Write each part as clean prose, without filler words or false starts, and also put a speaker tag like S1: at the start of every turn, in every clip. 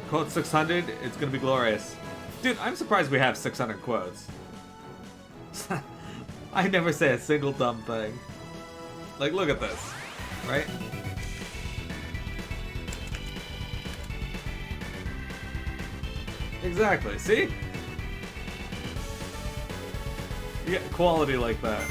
S1: Quote 600, it's gonna be glorious. Dude, I'm surprised we have 600 quotes. I never say a single dumb thing. Like, look at this, right? Exactly, see? You get quality like that.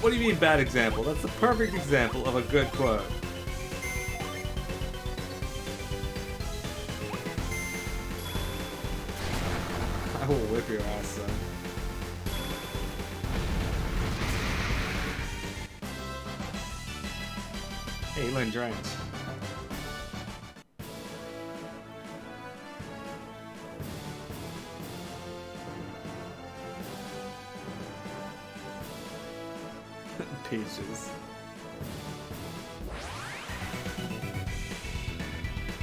S1: What do you mean bad example? That's the perfect example of a good quote. I will whip your ass, son. Hey, Lynn Drench. Peaches.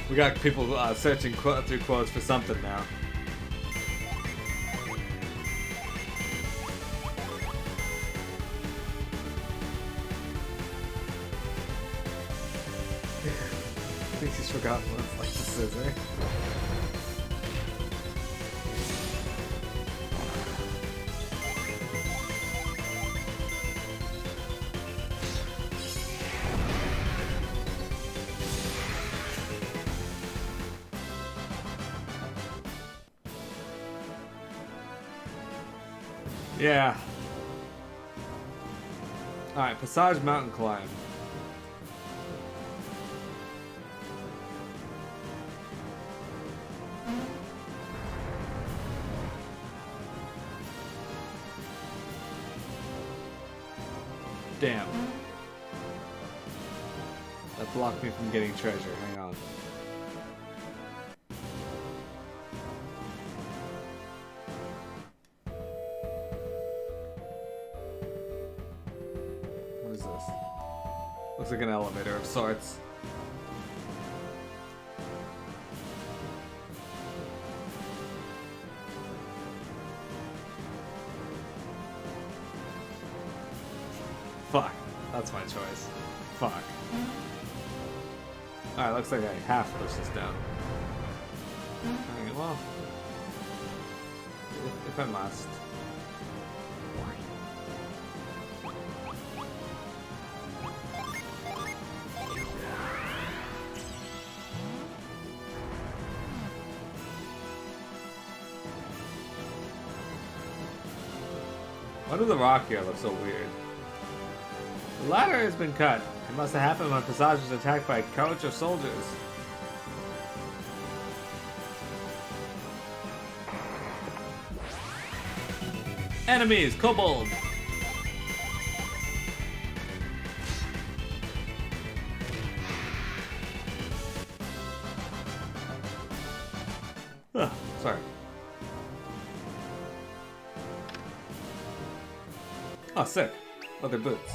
S1: We got people searching through quotes for something now. I think he's forgotten what it's like to scissor. Yeah. Alright, Passaj mountain climb. Damn. That blocked me from getting treasure. Hang on. What is this? Looks like an elevator of sorts. Fuck. That's my choice. Fuck. Alright, looks like I have to push this down. Alright, well. If I must. Why does the rock here look so weird? The ladder has been cut. It must have happened when Passaj was attacked by a coach of soldiers. Enemies! Kobold! Sorry. Oh, sick. Leather boots.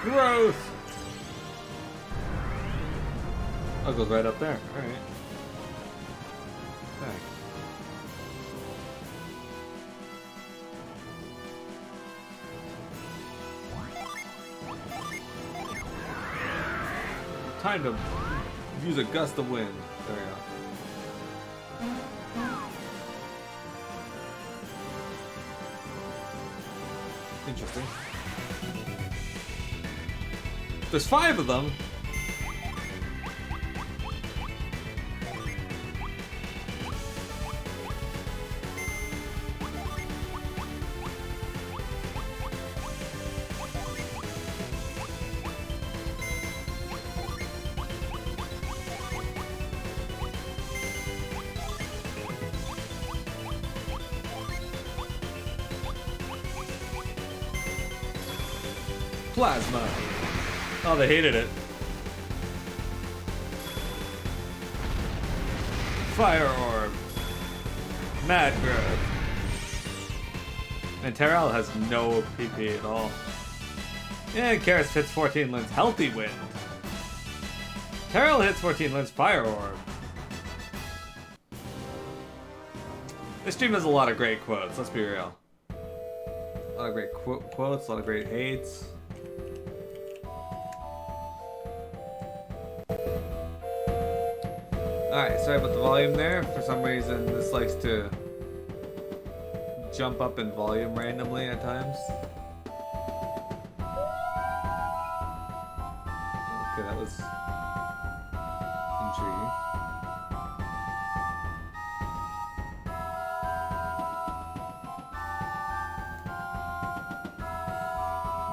S1: Growth! Oh, it goes right up there. Alright. Thanks. Time to use a gust of wind. There we go. Interesting. There's 5 of them. Plasma. Oh, they hated it. Fire Orb. Mad Growth. And Terrell has no PP at all. And Karis hits 14 Lin's Healthy Wind. Terrell hits 14 Lin's Fire Orb. This stream has a lot of great quotes, let's be real. A lot of great quotes, a lot of great hates. Alright, sorry about the volume there. For some reason, this likes to jump up in volume randomly at times. Okay, that was intriguing.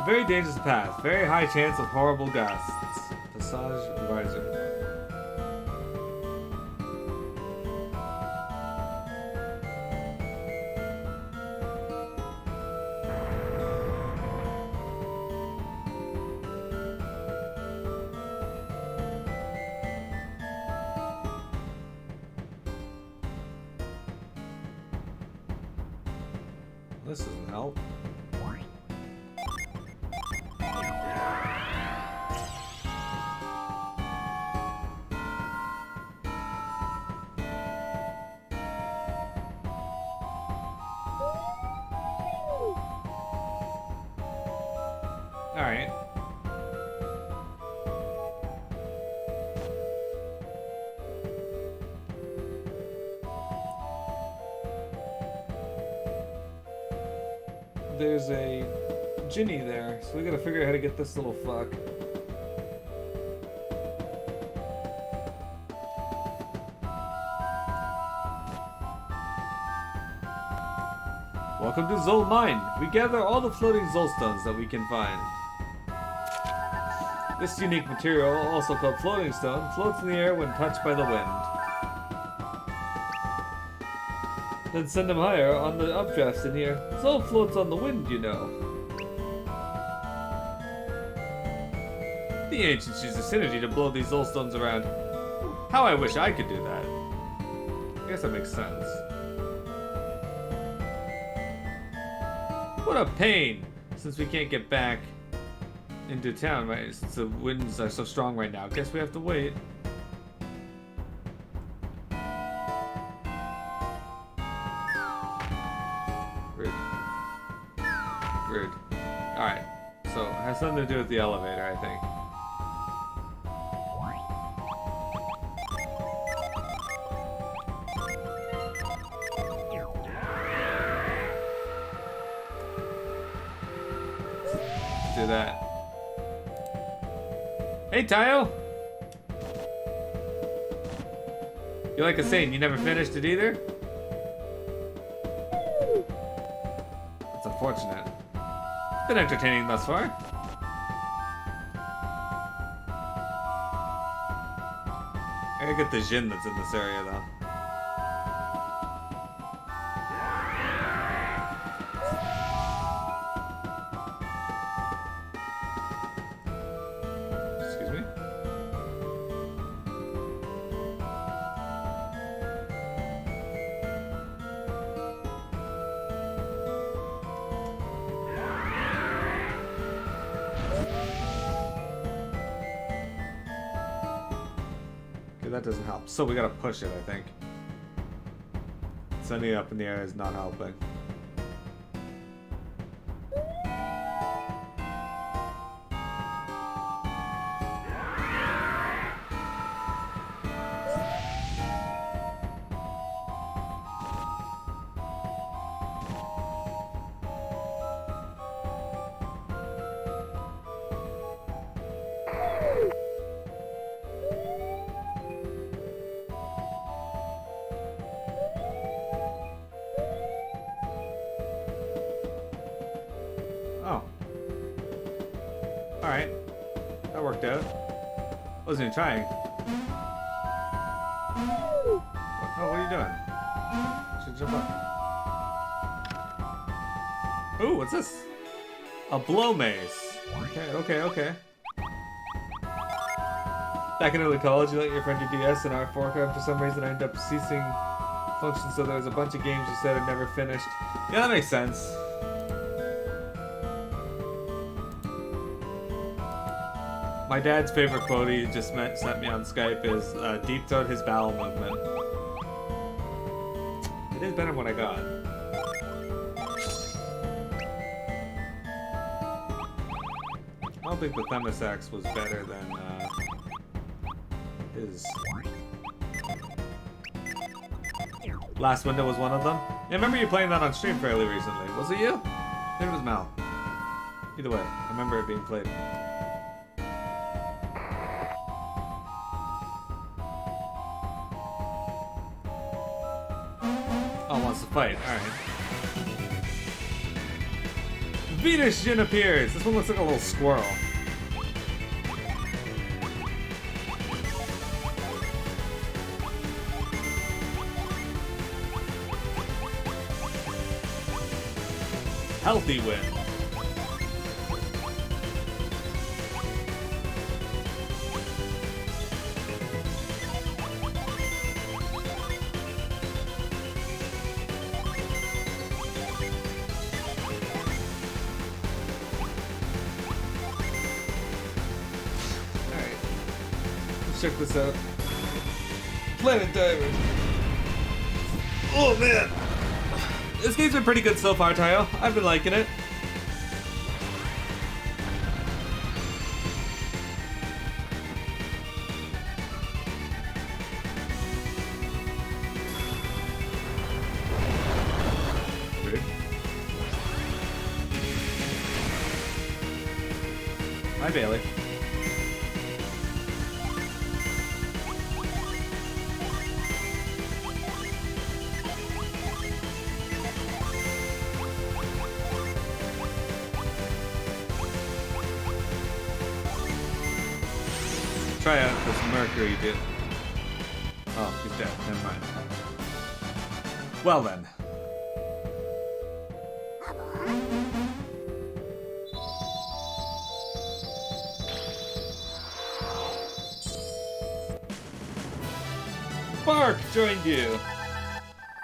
S1: Very dangerous path. Very high chance of horrible gusts. Passaj advisor. This doesn't help. Alright. There's a Ginny there, so we gotta figure out how to get this little fuck. Welcome to Zol Mine. We gather all the floating Zol stones that we can find. This unique material, also called floating stone, floats in the air when touched by the wind. Then send them higher on the updrafts in here. Zol floats on the wind, you know. The ancients use the synergy to blow these Zol stones around. How I wish I could do that. I guess that makes sense. What a pain! Since we can't get back into town, right? Since the winds are so strong right now. Guess we have to wait. Rude. Rude. Alright. So, it has something to do with the elevator, I think. Let's do that. Hey, Tayo! You're like a saint, you never finished it either? That's unfortunate. It's been entertaining thus far. I gotta get the Jin that's in this area, though. That doesn't help. So we gotta push it, I think. Sending it up in the air is not helping. Oh. Alright. That worked out. Wasn't even trying. Oh, what are you doing? Should jump up. Ooh, what's this? A blow mace. Okay. Back in early college, you let your friend do DS and R4 card. For some reason, I ended up ceasing function, so there was a bunch of games you said I'd never finished. Yeah, that makes sense. My dad's favorite quote he just sent me on Skype is, deep throat his bowel movement. It is better than what I got. I don't think the Themyscira was better than, his... Last Window was one of them. Yeah, I remember you playing that on stream fairly recently. Was it you? Maybe it was Mal. Either way, I remember it being played. Oh, wants to fight. Alright. Venus Jin appears! This one looks like a little squirrel. Healthy win. Alright. Let's check this out. Planet Diver. Oh man! This game's been pretty good so far, Tayo. I've been liking it. Good. Hi, Bailey. Try out this Mercury dude. Oh, he's dead. Never mind. Well then. Bark joined you.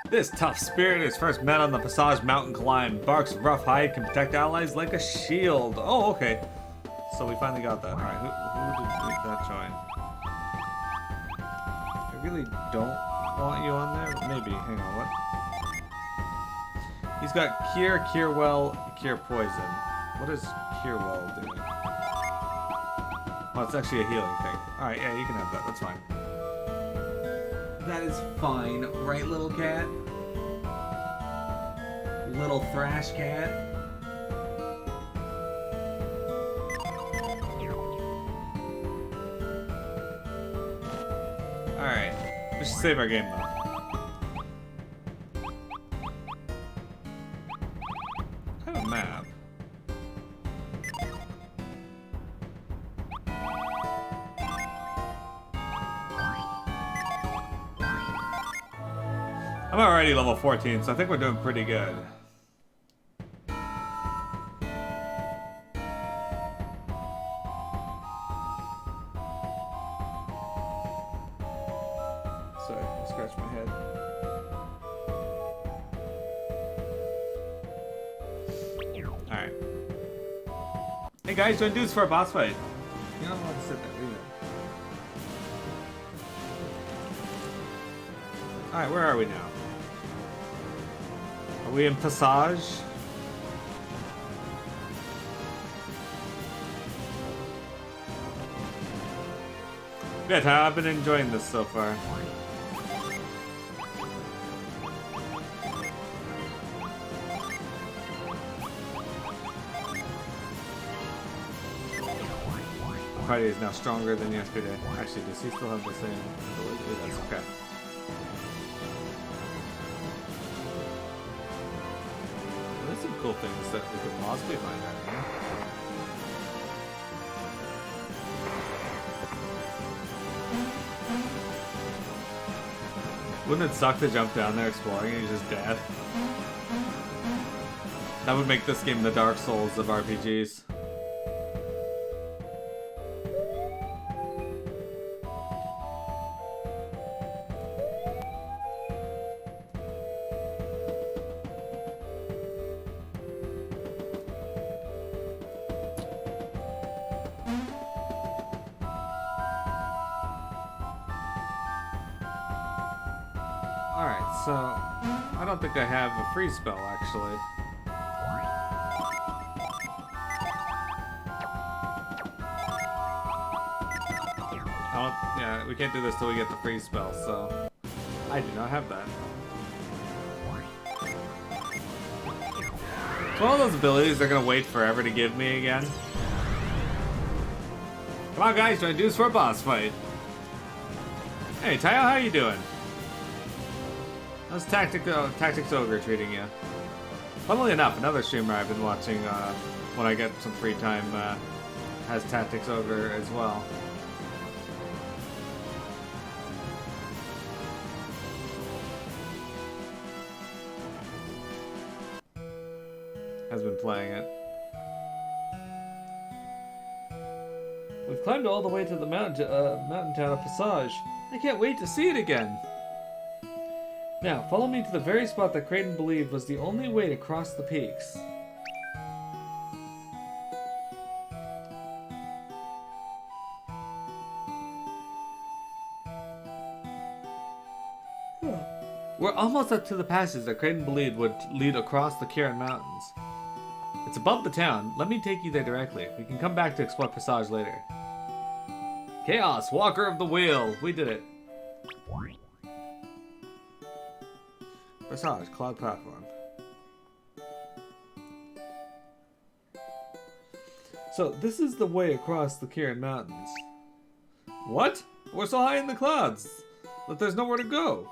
S1: This tough spirit is first met on the Passaj mountain climb. Bark's rough hide can protect allies like a shield. Oh, okay. So we finally got that. Alright, who did that join? I really don't want you on there. Maybe. Hang on, what? He's got Cure, Cure Well, Cure Poison. What does Cure Well do? Oh, it's actually a healing thing. Alright, yeah, you can have that. That's fine. That is fine, right, little cat? Little thrash cat? Alright, we should save our game though. I have a map. I'm already level 14, so I think we're doing pretty good. Sorry, I scratched my head. Alright. Hey guys, join dudes for a boss fight. You don't want to sit there, do you? Alright, where are we now? Are we in Passaj? Yeah, Ty, I've been enjoying this so far. Friday is now stronger than yesterday. Actually, does he still have the same ability? That's okay. There's some cool things that we could possibly find out here. Wouldn't it suck to jump down there exploring and you're just dead? That would make this game the Dark Souls of RPGs. Alright, so I don't think I have a freeze spell actually. Yeah, we can't do this till we get the freeze spell, so I do not have that. It's one of those abilities they're gonna wait forever to give me again. Come on guys, trying to do this for a boss fight. Hey Tayo, how you doing? How's Tactics Ogre treating you? Funnily enough, another streamer I've been watching when I get some free time has Tactics Ogre as well. Has been playing it. We've climbed all the way to the mountain town of Passaj. I can't wait to see it again. Now, follow me to the very spot that Kraden believed was the only way to cross the peaks. We're almost up to the passage that Kraden believed would lead across the Kirin Mountains. It's above the town. Let me take you there directly. We can come back to explore Passage later. Chaos, Walker of the Wheel. We did it. Passage, cloud platform. So, this is the way across the Kirin Mountains. What? We're so high in the clouds that there's nowhere to go.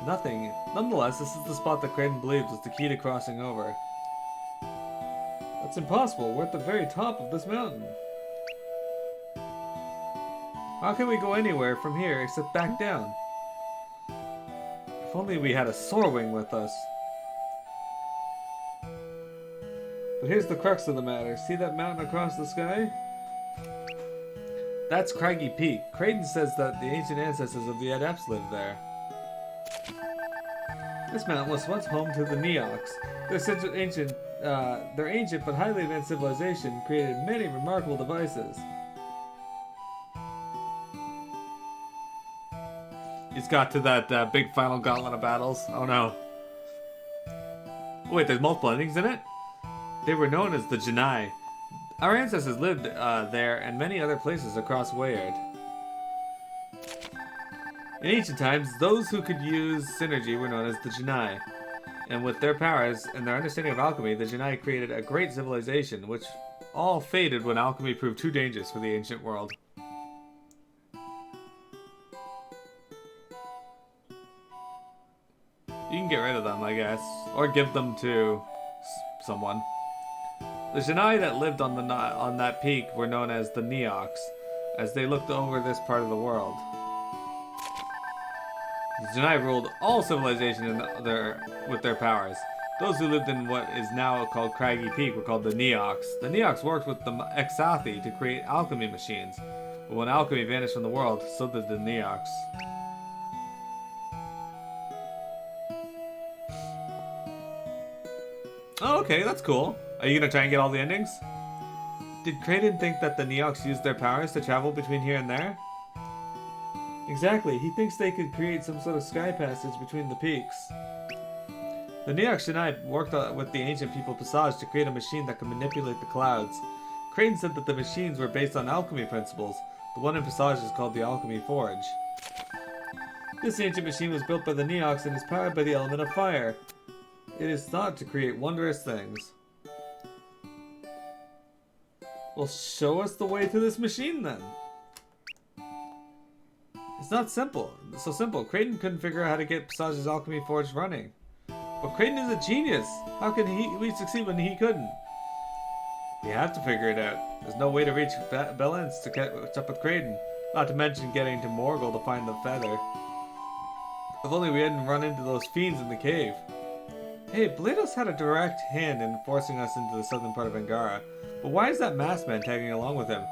S1: Nothing. Nonetheless, this is the spot that Kraden believed was the key to crossing over. That's impossible. We're at the very top of this mountain. How can we go anywhere from here except back down? If only we had a Sorwing with us. But here's the crux of the matter. See that mountain across the sky? That's Craggy Peak. Kraden says that the ancient ancestors of the Adepts lived there. This mountain was once home to the Neox. Their ancient but highly advanced civilization created many remarkable devices. It's got to that big final gauntlet of battles. Oh no. Wait, there's multiple endings in it? They were known as the Janai. Our ancestors lived there and many other places across Weyard. In ancient times, those who could use synergy were known as the Janai. And with their powers and their understanding of alchemy, the Janai created a great civilization, which all faded when alchemy proved too dangerous for the ancient world. You can get rid of them, I guess. Or give them to someone. The Janai that lived on that peak were known as the Neox, as they looked over this part of the world. The Janai ruled all civilization with their powers. Those who lived in what is now called Craggy Peak were called the Neox. The Neox worked with the Exathi to create alchemy machines, but when alchemy vanished from the world, so did the Neox. Oh, okay, that's cool. Are you gonna try and get all the endings? Did Kraden think that the Neox used their powers to travel between here and there? Exactly, he thinks they could create some sort of sky passage between the peaks. The Neox Janai worked with the ancient people Passaj to create a machine that could manipulate the clouds. Kraden said that the machines were based on alchemy principles. The one in Passaj is called the Alchemy Forge. This ancient machine was built by the Neox and is powered by the element of fire. It is thought to create wondrous things. Well, show us the way to this machine then. It's not simple. So simple. Kraden couldn't figure out how to get Passaj's alchemy forge running. But Kraden is a genius. How can we succeed when he couldn't? We have to figure it out. There's no way to reach Belens to catch up with Kraden. Not to mention getting to Morgul to find the feather. If only we hadn't run into those fiends in the cave. Hey, Blados had a direct hand in forcing us into the southern part of Angara. But why is that masked man tagging along with him?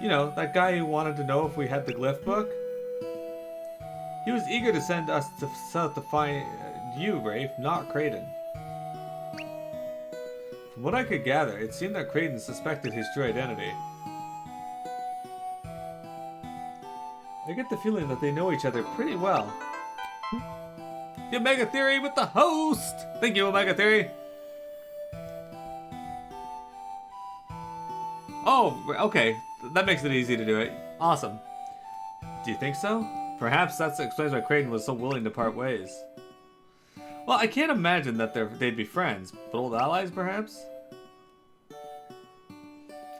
S1: You know, that guy who wanted to know if we had the glyph book? He was eager to send us to south to find you, Rafe, not Kraden. From what I could gather, it seemed that Kraden suspected his true identity. I get the feeling that they know each other pretty well. The Omega Theory with the host! Thank you, Omega Theory! Oh, okay. That makes it easy to do it. Awesome. Do you think so? Perhaps that explains why Kraden was so willing to part ways. Well, I can't imagine that they'd be friends, but old allies, perhaps?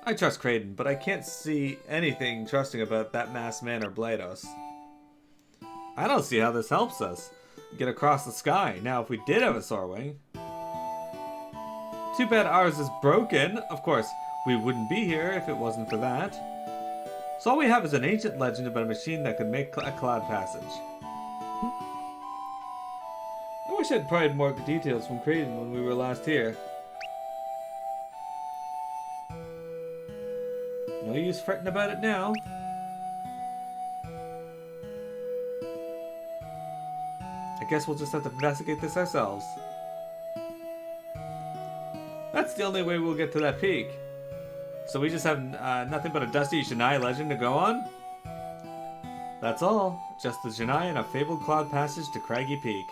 S1: I trust Kraden, but I can't see anything trusting about that masked man or Blados. I don't see how this helps us get across the sky. Now, if we did have a Soarwing... Too bad ours is broken. Of course, we wouldn't be here if it wasn't for that. So all we have is an ancient legend about a machine that could make a cloud passage. I wish I'd pried more details from Kraden when we were last here. No use fretting about it now. I guess we'll just have to investigate this ourselves. That's the only way we'll get to that peak. So we just have nothing but a dusty Janai legend to go on? That's all. Just the Janai and a fabled cloud passage to Craggy Peak.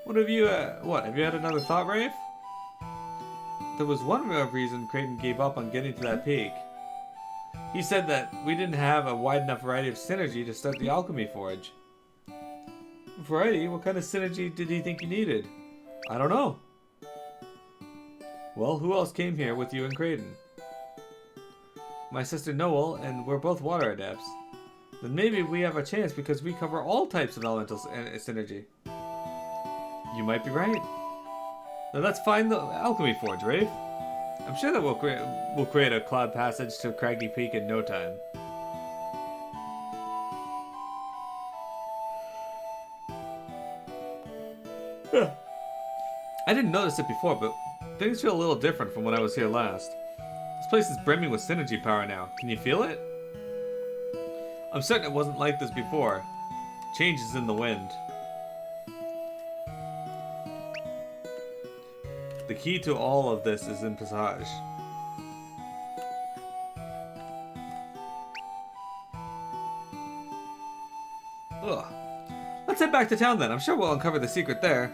S1: Have you had another thought, Rafe? There was one reason Kraden gave up on getting to that peak. He said that we didn't have a wide enough variety of synergy to start the Alchemy Forge. Variety? What kind of synergy did he think you needed? I don't know. Well, who else came here with you and Kraden? My sister Noel, and we're both water adepts. Then maybe we have a chance because we cover all types of elemental synergy. You might be right. Then let's find the Alchemy Forge, Rafe. I'm sure that we'll create a cloud passage to Craggy Peak in no time. I didn't notice it before, but things feel a little different from when I was here last. This place is brimming with synergy power now. Can you feel it? I'm certain it wasn't like this before. Change is in the wind. The key to all of this is in Passaj. Ugh. Let's head back to town then. I'm sure we'll uncover the secret there.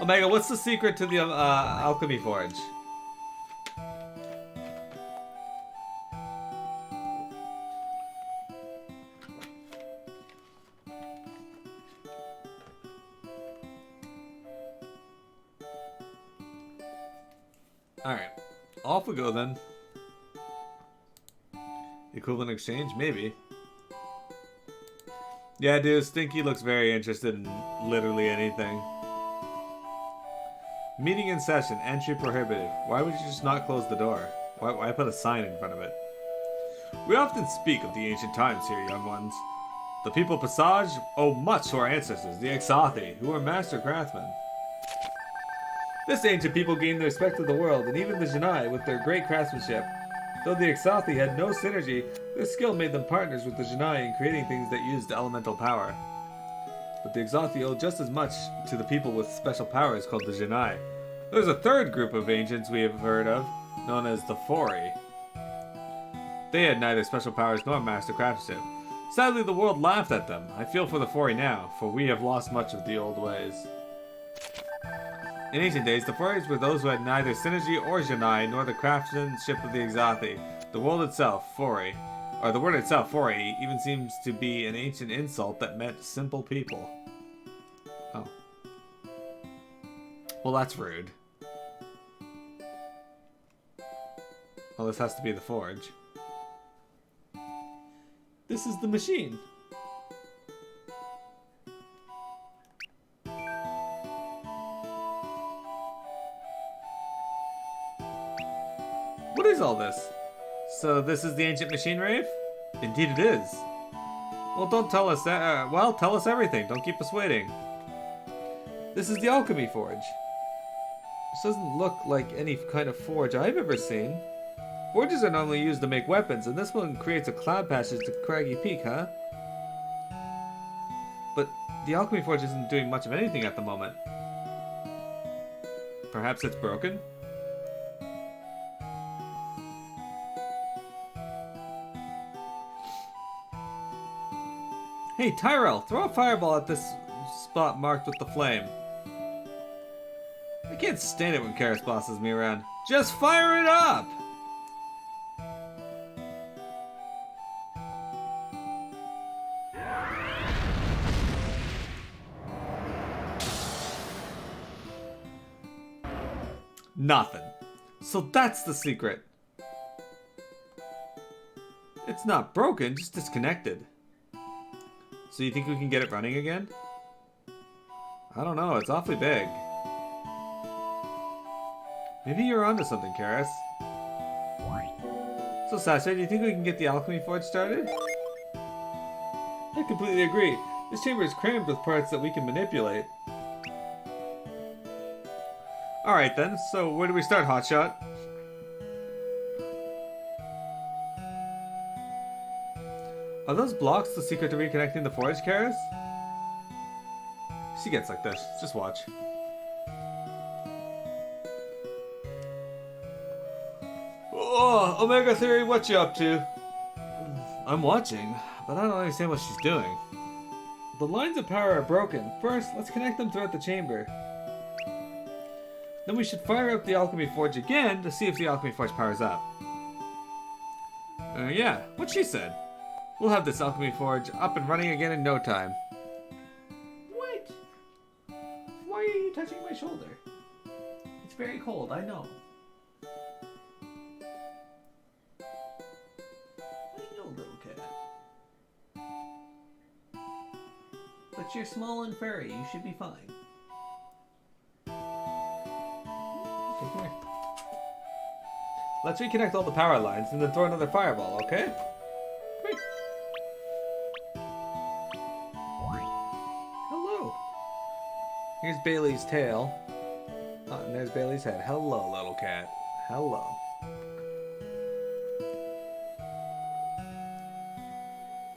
S1: Omega, what's the secret to the Alchemy Forge? Alright, off we go then. Equivalent exchange? Maybe. Yeah, dude, Stinky looks very interested in literally anything. Meeting in session, entry prohibited. Why would you just not close the door? Why put a sign in front of it? We often speak of the ancient times here, young ones. The people of Passaj owe much to our ancestors, the Exathi, who were master craftsmen. This ancient people gained the respect of the world, and even the Janai with their great craftsmanship. Though the Exathi had no synergy, their skill made them partners with the Janai in creating things that used elemental power. But the Exathi owe just as much to the people with special powers called the Janai. There's a third group of ancients we have heard of, known as the Fori. They had neither special powers nor master craftsmanship. Sadly, the world laughed at them. I feel for the Fori now, for we have lost much of the old ways. In ancient days, the Foris were those who had neither synergy or Janai, nor the craftsmanship of the Exathi. The world itself, Fori, or the word itself, Fori, even seems to be an ancient insult that meant simple people. Oh. Well, that's rude. Well, this has to be the forge. This is the machine. What is all this? So this is the ancient machine, Rafe? Indeed it is. Well, don't tell us that. Well, tell us everything. Don't keep us waiting. This is the Alchemy Forge. This doesn't look like any kind of forge I've ever seen. Forges are normally used to make weapons, and this one creates a cloud passage to Craggy Peak, huh? But the Alchemy Forge isn't doing much of anything at the moment. Perhaps it's broken? Hey, Tyrell, throw a fireball at this spot marked with the flame. I can't stand it when Karis bosses me around. Just fire it up! Nothing. So that's the secret. It's not broken, just disconnected. So you think we can get it running again? I don't know, it's awfully big. Maybe you're onto something, Karis. So Sasha, do you think we can get the alchemy forge started? I completely agree. This chamber is crammed with parts that we can manipulate. Alright then, so where do we start, Hotshot? Are those blocks the secret to reconnecting the forge, Karis? She gets like this. Just watch. Oh, Omega Theory, what you up to? I'm watching, but I don't understand what she's doing. The lines of power are broken. First, let's connect them throughout the chamber. Then we should fire up the alchemy forge again to see if the alchemy forge powers up. Yeah, what she said. We'll have this alchemy forge up and running again in no time. What? Why are you touching my shoulder? It's very cold, I know. I know, little cat. But you're small and furry, you should be fine. Okay, come here. Let's reconnect all the power lines and then throw another fireball, okay? Here's Bailey's tail. Oh, and there's Bailey's head. Hello, little cat. Hello.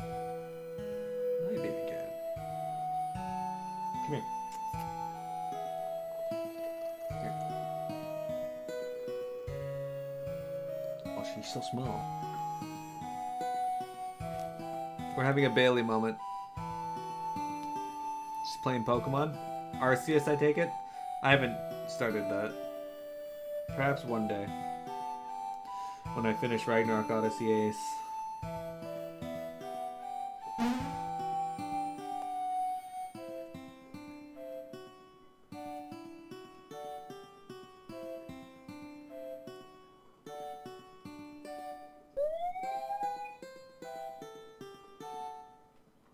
S1: Hi, baby cat. Come here. Here. Oh, she's so small. We're having a Bailey moment. She's playing Pokemon. Arceus, I take it? I haven't started that. Perhaps one day. When I finish Ragnarok Odyssey Ace.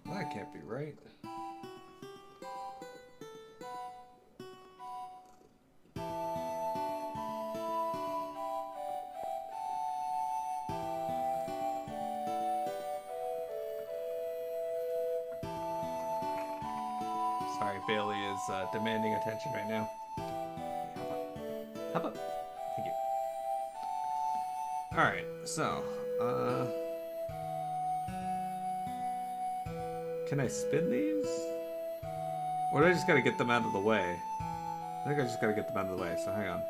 S1: That can't be right. Sorry, Bailey is demanding attention right now. How about? Thank you. Alright, so, can I spin these? Or do I just gotta get them out of the way? I think I just gotta get them out of the way, so hang on.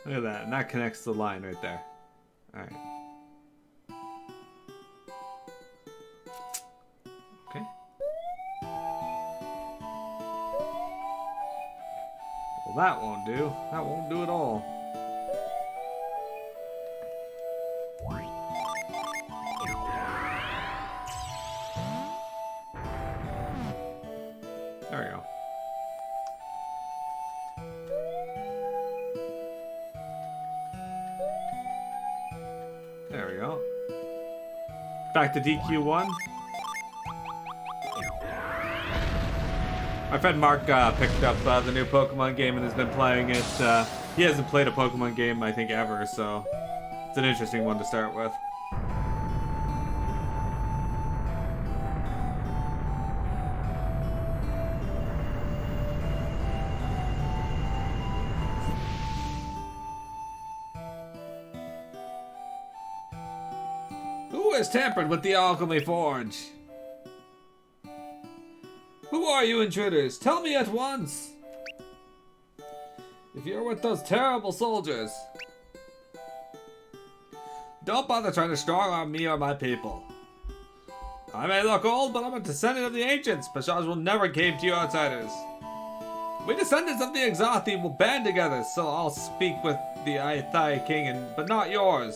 S1: Look at that, and that connects the line right there. Alright. Okay. Well, that won't do. That won't do at all. There we go. There we go. Back to DQ1. My friend Mark picked up the new Pokemon game and has been playing it. He hasn't played a Pokemon game, I think, ever, so It's an interesting one to start with. Who has tampered with the alchemy forge? Who are you, intruders? Tell me at once! If you're with those terrible soldiers, don't bother trying to strong-arm me or my people. I may look old, but I'm a descendant of the ancients. Passaj will never cave to you outsiders. We descendants of the Exarthi will band together, so I'll speak with the Aethai king, but not yours.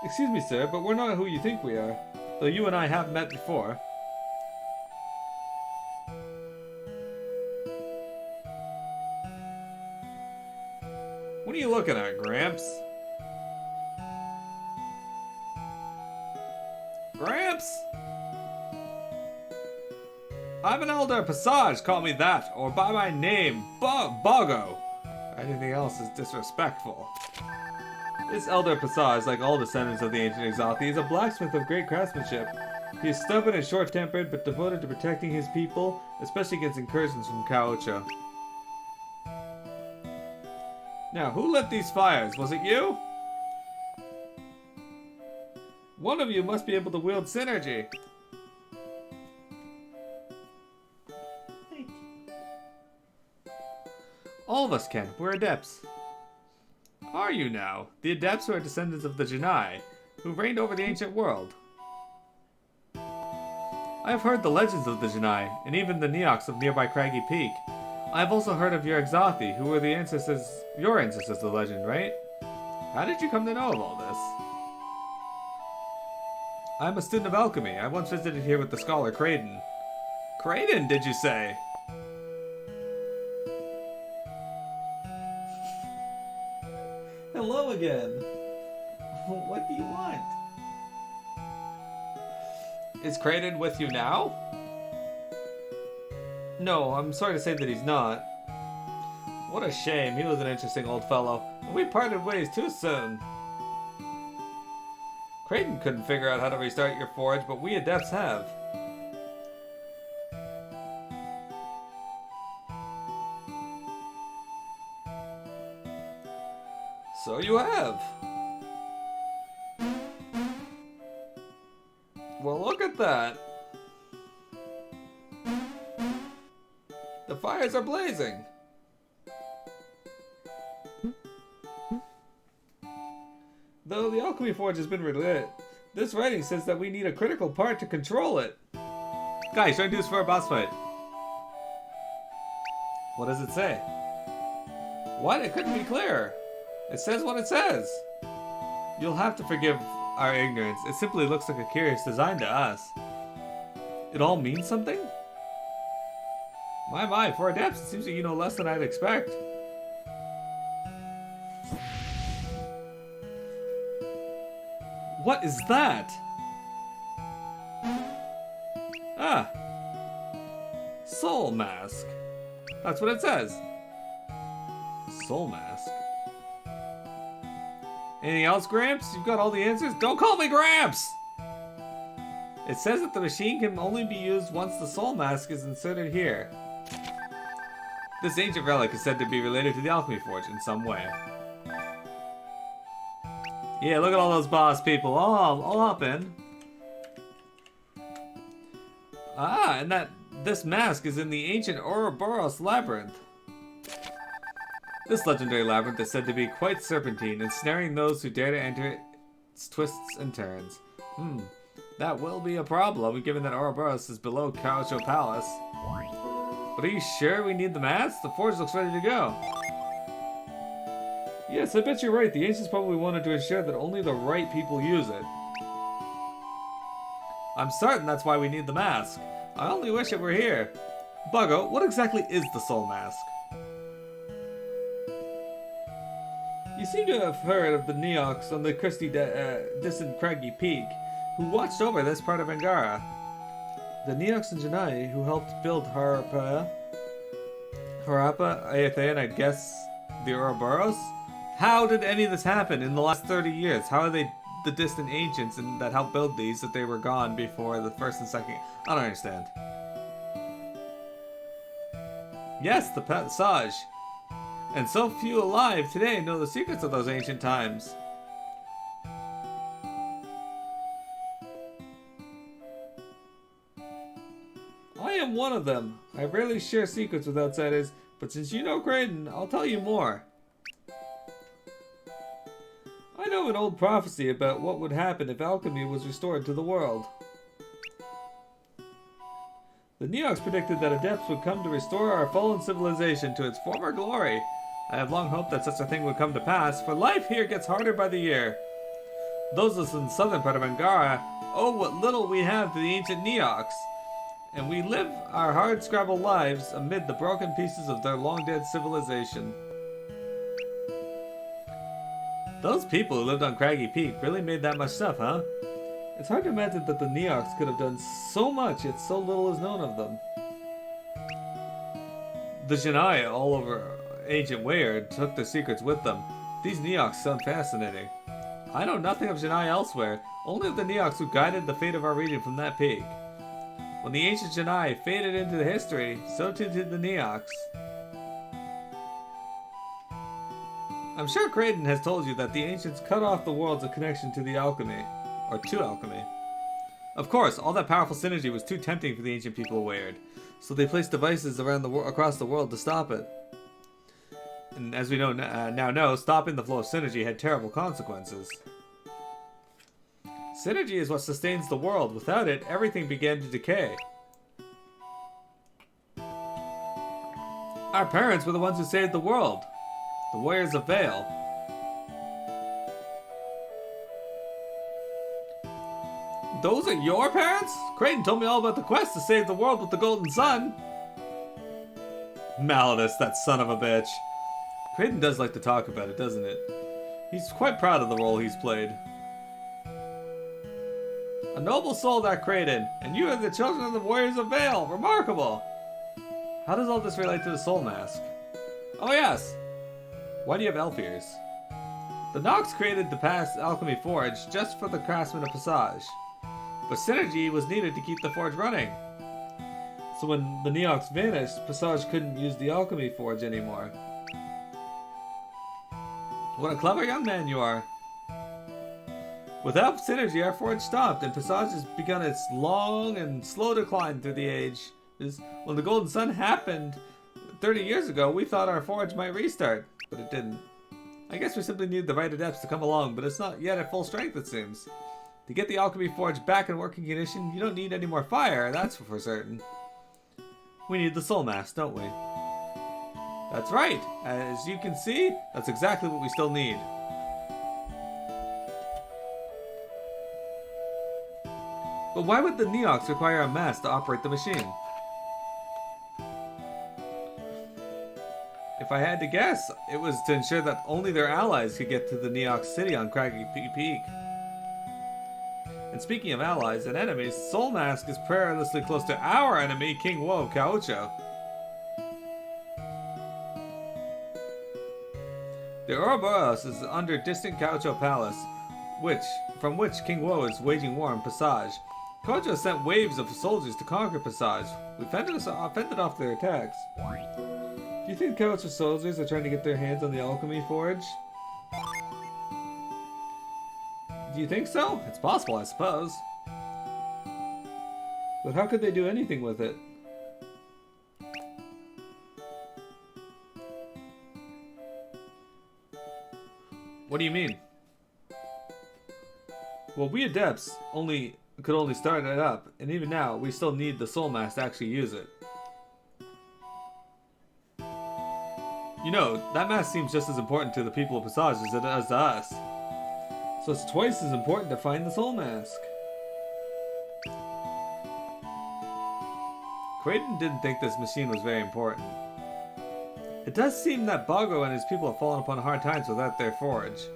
S1: Excuse me, sir, but we're not who you think we are, though you and I have met before. What are you looking at, Gramps? Gramps? I'm an elder Passaj, call me that, or by my name, Boggo. Anything else is disrespectful. This elder Passaj, like all descendants of the ancient Exarthi, is a blacksmith of great craftsmanship. He is stubborn and short-tempered, but devoted to protecting his people, especially against incursions from Kaocha. Now, who lit these fires? Was it you? One of you must be able to wield synergy. All of us can. We're adepts. Are you now? The adepts who are descendants of the Janai, who reigned over the ancient world. I have heard the legends of the Janai, and even the Neox of nearby Craggy Peak. I have also heard of your Exarthi, who were the ancestors, your ancestors, the legend, right? How did you come to know of all this? I'm a student of alchemy. I once visited here with the scholar Kraden. Kraden, did you say? Hello again. What do you want? Is Kraden with you now? No, I'm sorry to say that he's not. What a shame. He was an interesting old fellow. And we parted ways too soon. Kraden couldn't figure out how to restart your forge, but we adepts have. So you have. Well, look at that. The fires are blazing. Though the alchemy forge has been relit, this writing says that we need a critical part to control it. Guys, trying to do this for a boss fight. What does it say? What? It couldn't be clearer. It says what it says. You'll have to forgive our ignorance. It simply looks like a curious design to us. It all means something? My, for adepts, it seems like you know less than I'd expect. What is that? Ah. Soul mask. That's what it says. Soul mask. Anything else, Gramps? You've got all the answers? Don't call me Gramps! It says that the machine can only be used once the soul mask is inserted here. This ancient relic is said to be related to the alchemy forge in some way. Yeah, look at all those boss people. I'll hop in. Ah, and this mask is in the ancient Ouroboros labyrinth. This legendary labyrinth is said to be quite serpentine, ensnaring those who dare to enter its twists and turns. That will be a problem, given that Ouroboros is below Kaocho Palace. But are you sure we need the mask? The forge looks ready to go. Yes, I bet you're right. The ancients probably wanted to ensure that only the right people use it. I'm certain that's why we need the mask. I only wish it were here. Buggo, what exactly is the soul mask? You seem to have heard of the Neox on the distant Craggy Peak, who watched over this part of Angara. The Neox and Janai, who helped build Harpa, Harappa, Ayathe, and I guess the Ouroboros? How did any of this happen in the last 30 years? How are they the distant ancients and that helped build these that they were gone before the first and second? I don't understand. Yes, the Passaj. And so few alive today know the secrets of those ancient times. I am one of them. I rarely share secrets with outsiders, but since you know Graydon, I'll tell you more. I know an old prophecy about what would happen if alchemy was restored to the world. The Neox predicted that adepts would come to restore our fallen civilization to its former glory. I have long hoped that such a thing would come to pass, for life here gets harder by the year. Those of us in the southern part of Angara owe what little we have to the ancient Neox, and we live our hard-scrabble lives amid the broken pieces of their long-dead civilization. Those people who lived on Craggy Peak really made that much stuff, huh? It's hard to imagine that the Neox could have done so much, yet so little is known of them. The Janai all over ancient Weyard took their secrets with them. These Neox sound fascinating. I know nothing of Janai elsewhere, only of the Neox who guided the fate of our region from that peak. When the ancient Janai faded into the history, so too did the Neox. I'm sure Creighton has told you that the ancients cut off the world's connection to the alchemy, or to alchemy. Of course, all that powerful synergy was too tempting for the ancient people of Weyard, so they placed devices around across the world to stop it. And as we now know, stopping the flow of synergy had terrible consequences. Synergy is what sustains the world. Without it, everything began to decay. Our parents were the ones who saved the world. The Warriors of Vale. Those are your parents? Creighton told me all about the quest to save the world with the Golden Sun. Malladus, that son of a bitch. Creighton does like to talk about it, doesn't it? He's quite proud of the role he's played. A noble soul, that Creighton, and you are the children of the Warriors of Vale. Remarkable. How does all this relate to the Soul Mask? Oh yes. Why do you have elf ears? The Nox created the past alchemy forge just for the craftsmen of Passage, but synergy was needed to keep the forge running. So when the Neox vanished, Passage couldn't use the alchemy forge anymore. What a clever young man you are. Without synergy, our forge stopped, and Passage has begun its long and slow decline through the ages. When the Golden Sun happened 30 years ago, we thought our forge might restart, but it didn't. I guess we simply need the right adepts to come along, but it's not yet at full strength, it seems. To get the alchemy forge back in working condition, you don't need any more fire, that's for certain. We need the soul mask, don't we? That's right. As you can see, that's exactly what we still need. But why would the Neox require a mask to operate the machine? If I had to guess, it was to ensure that only their allies could get to the Neox city on Craggy Peak. And speaking of allies and enemies, Soul Mask is perilously close to our enemy, King Woe Caucho. The Ouroboros is under distant Caucho Palace, from which King Woe is waging war on Passage. Caucho sent waves of soldiers to conquer Passage. We fended off their attacks. Do you think Caucho soldiers are trying to get their hands on the alchemy forge? Do you think so? It's possible, I suppose. But how could they do anything with it? What do you mean? Well, we adepts could only start it up, and even now, we still need the soul mask to actually use it. You know, that mask seems just as important to the people of Passage as it does to us. So it's twice as important to find the soul mask. Creighton didn't think this machine was very important. It does seem that Bago and his people have fallen upon hard times without their forge.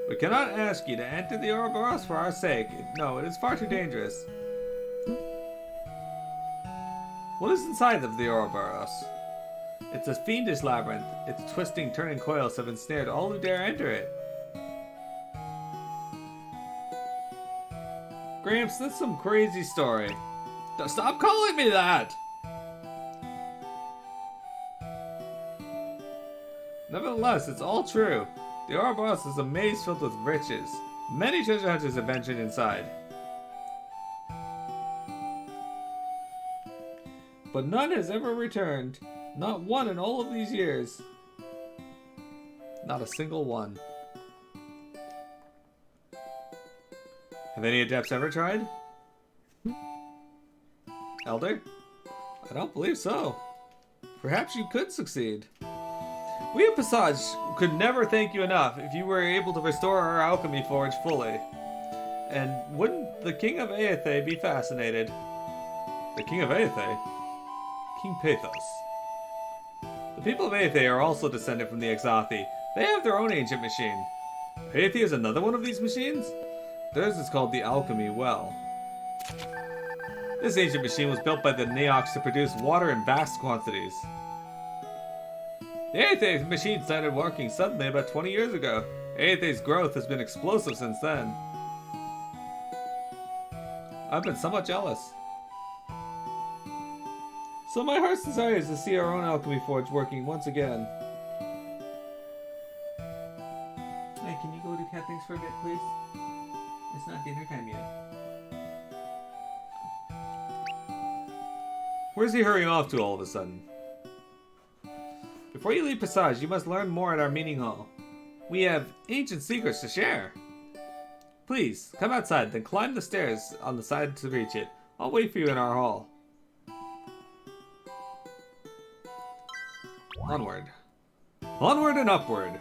S1: We cannot ask you to enter the Ouroboros for our sake. No, it is far too dangerous. What is inside of the Ouroboros? It's a fiendish labyrinth. Its twisting, turning coils have ensnared all who dare enter it. Gramps, that's some crazy story. Stop calling me that! Nevertheless, it's all true. The Ouroboros is a maze filled with riches. Many treasure hunters have ventured inside. But none has ever returned. Not one in all of these years. Not a single one. Have any adepts ever tried? Elder? I don't believe so. Perhaps you could succeed. We of Passaj could never thank you enough if you were able to restore our alchemy forge fully. And wouldn't the King of Aethe be fascinated? The King of Aethe? King Pathos. The people of Aethe are also descended from the Exathi. They have their own ancient machine. Aethe is another one of these machines? Theirs is called the Alchemy Well. This ancient machine was built by the Neox to produce water in vast quantities. The Aethe machine started working suddenly about 20 years ago. Aethe's growth has been explosive since then. I've been somewhat jealous. So my heart's desire is to see our own alchemy forge working once again. Hey, can you go do cat things for a bit, please? It's not dinner time yet. Where's he hurrying off to all of a sudden? Before you leave Passage, you must learn more at our meeting hall. We have ancient secrets to share. Please, come outside, then climb the stairs on the side to reach it. I'll wait for you in our hall. Onward. Onward and upward.